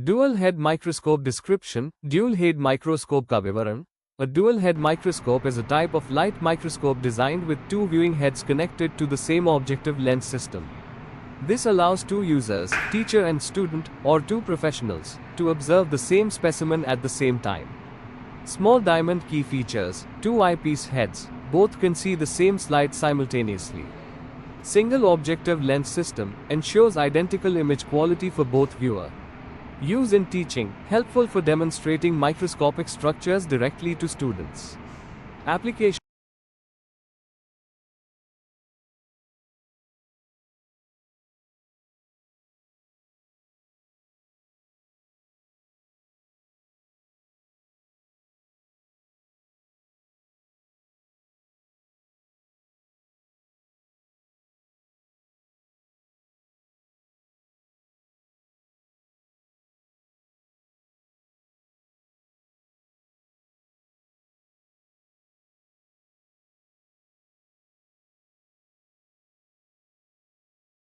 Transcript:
Dual head microscope description. Dual head microscope का विवरण. A dual head microscope is a type of light microscope designed with two viewing heads connected to the same objective lens system. This allows two users, teacher and student, or two professionals, to observe the same specimen at the same time. Small diamond key features. Two eyepiece heads. Both can see the same slide simultaneously. Single objective lens system ensures identical image quality for both viewer. Use in teaching, helpful for demonstrating microscopic structures directly to students. Application.